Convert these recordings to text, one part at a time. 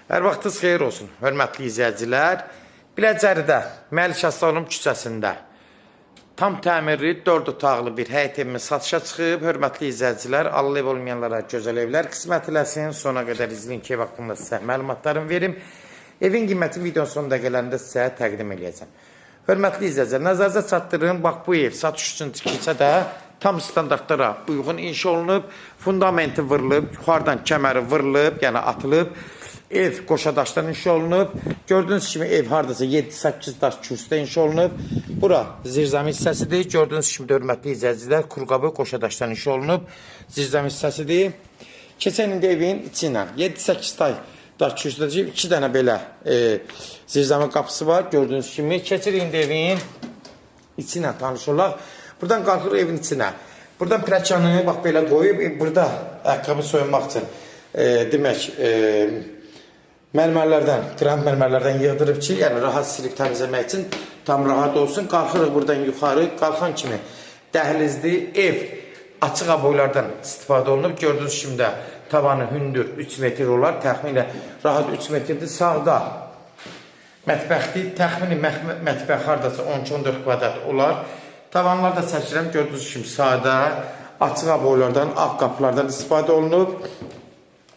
Hər vaxtınız xeyir olsun, hörmətli izləyicilər. Biləcəridə, Məlik Əslanov küçəsində tam təmirli 4 otaqlı bir həyət evimiz satışa çıxıb. Hörmətli izləyicilər, allı ev olmayanlara gözəl evlər qismət eləsin. Sona qədər izləyin ki, ev haqqında sizə məlumatlarımı verim. Evin qiyməti videonun sonunda gələndə sizə təqdim edəcəm. Hörmətli izləyicilər, nəzərinizə çatdırın, bax bu ev satış üçün tikilsə də tam standartlara uyğun inşa olunub, fundamenti vırılıb, yuxarıdan kəməri vırılıb, yəni atılıb. Ev qoşadaşdan inşa olunub. Gördüyünüz kimi ev hardasa 7-8 daş kürsüdə inşa olunub. Bura zirzəmi hissəsidir. Gördüyünüz kimi hörmətli izləyicilər, qurqabı qoşadaşdan inşa olunub. Zirzəmi hissəsidir. Keçən indi evin içi ilə 7-8 daş kürsüdə 2 dənə belə zirzəmi qapısı var. Gördüyünüz kimi keçir indi evin içi ilə tanış olaq. Buradan qalxır evin içinə. Buradan pləkanı bax belə qoyub, burada ayaqqabı soyunmaq üçün demək mərmərlərdən, qranit mərmərlərdən yığdırıb ki, yəni rahat silib təmizləmək üçün tam rahat olsun. Qalxırıq buradan yuxarı, qalxan kimi dəhlizli ev açıq aboylardan istifadə olunub. Gördüyünüz kimi də tavanı hündür 3 metr olar, təxminən rahat 3 metrdir. Sağda mətbəxdir, təxminən mətbəx hardasa 12-14 kvadrat olar. Tavanlar da çəkirəm, gördüyünüz kimi sağda açıq aboylardan, ağ qapılardan istifadə olunub.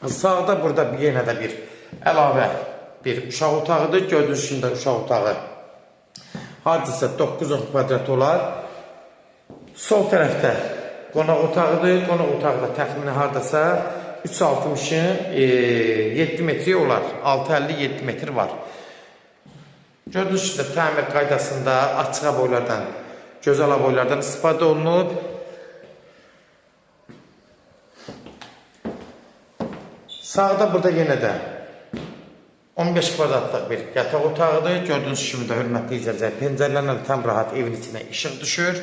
Sağda burada yenə də bir əlavə bir uşaq otağıdır. Gördüyünüz kimi də uşaq otağı hardasa 9-10 kvadrat olar. Sol tərəfdə qonaq otağıdır. Qonaq otağı da təxminən hardasa 3.60-ın 7 metri olar. 6.50-7 metr var. Gördüyünüz kimi də təmir qaydasında açıq aboylardan, gözəl aboylardan istifadə olunub. Sağda burada yenə də 15 kvadratlıq bir yataq otağıdır. Gördüyünüz kimi də hörmətli izləyicilər, pəncərələrlə tam rahat evin içinə işıq düşür.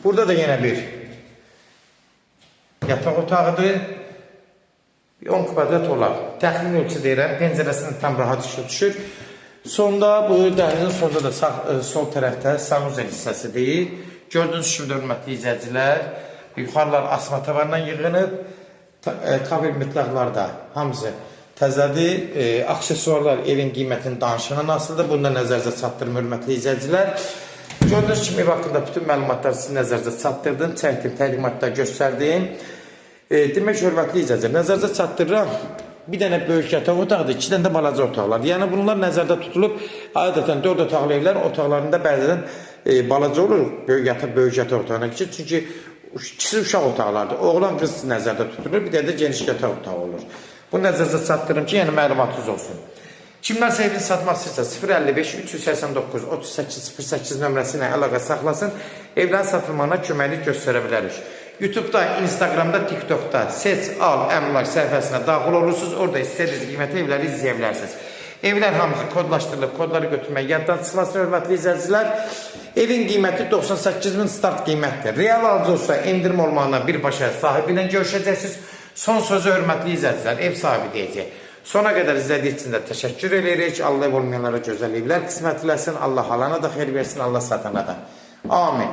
Burada da yenə bir yataq otağıdır. 10 kvadrat olar. Təxmin ölçü deyirəm, pəncərəsindən tam rahat işıq düşür. Sonda bu dəhlizin sonunda da sol tərəfdə sanuzel hissəsidir. Gördüyünüz kimi də hörmətli izləyicilər, yuxarılar asma tavandan yığınıb, kabel mütləqlər də hamısı təzədir. Aksesuarlar evin qiymətinin danışığından asılıdır. Bunu da nəzərinizə çatdırım, hörmətli izləyicilər. Gördüyünüz kimi ev haqqında bütün məlumatları sizin nəzərinizə çatdırdım, çəkdim, təqdimatda göstərdim. Demək, hörmətli izləyicilər, nəzərinizə çatdırıram. Bir dənə böyük yataq otaqdır, 2 dənə də balaca otaqlar. Yəni bunlar nəzərdə tutulub, adətən 4 otaqlı evlər otaqlarında bəzən balaca olur, böyük yataq otağına keçir. Çünki ikisi uşaq otaqlardır. Oğlan qız nəzərdə tutulur, bir də geniş yataq otağı olur. Bu nəzərdə çatdırım ki, yəni məlumatınız olsun. Kimlərsə evini satmaq istəyirsə 055 389 38 08 nömrəsi ilə əlaqə saxlasın. Evlərin satılmağına köməklik göstərə bilərik. YouTube'da, Instagram'da, TikTok'da Seç Al Əmlak səhifəsinə daxil olursunuz. Orada istədiyiniz qiymətli evləri izləyə bilərsiniz. Evlər hamısı kodlaşdırılıb, kodları götürmək yaddan çıxmasın, hörmətli izləyicilər. Evin qiyməti 98.000 start qiymətdir. Real alıcı olsa endirim olmağına birbaşa sahibi ilə görüşəcəksiniz. Son sözü hörmətli izləyicilər, ev sahibi deyəcək. Sona qədər izlədiyi üçün də təşəkkür edirik. Allah ev olmayanlara gözəl evlər qismət eləsin. Allah alana da xeyir versin, Allah satana da. Amin.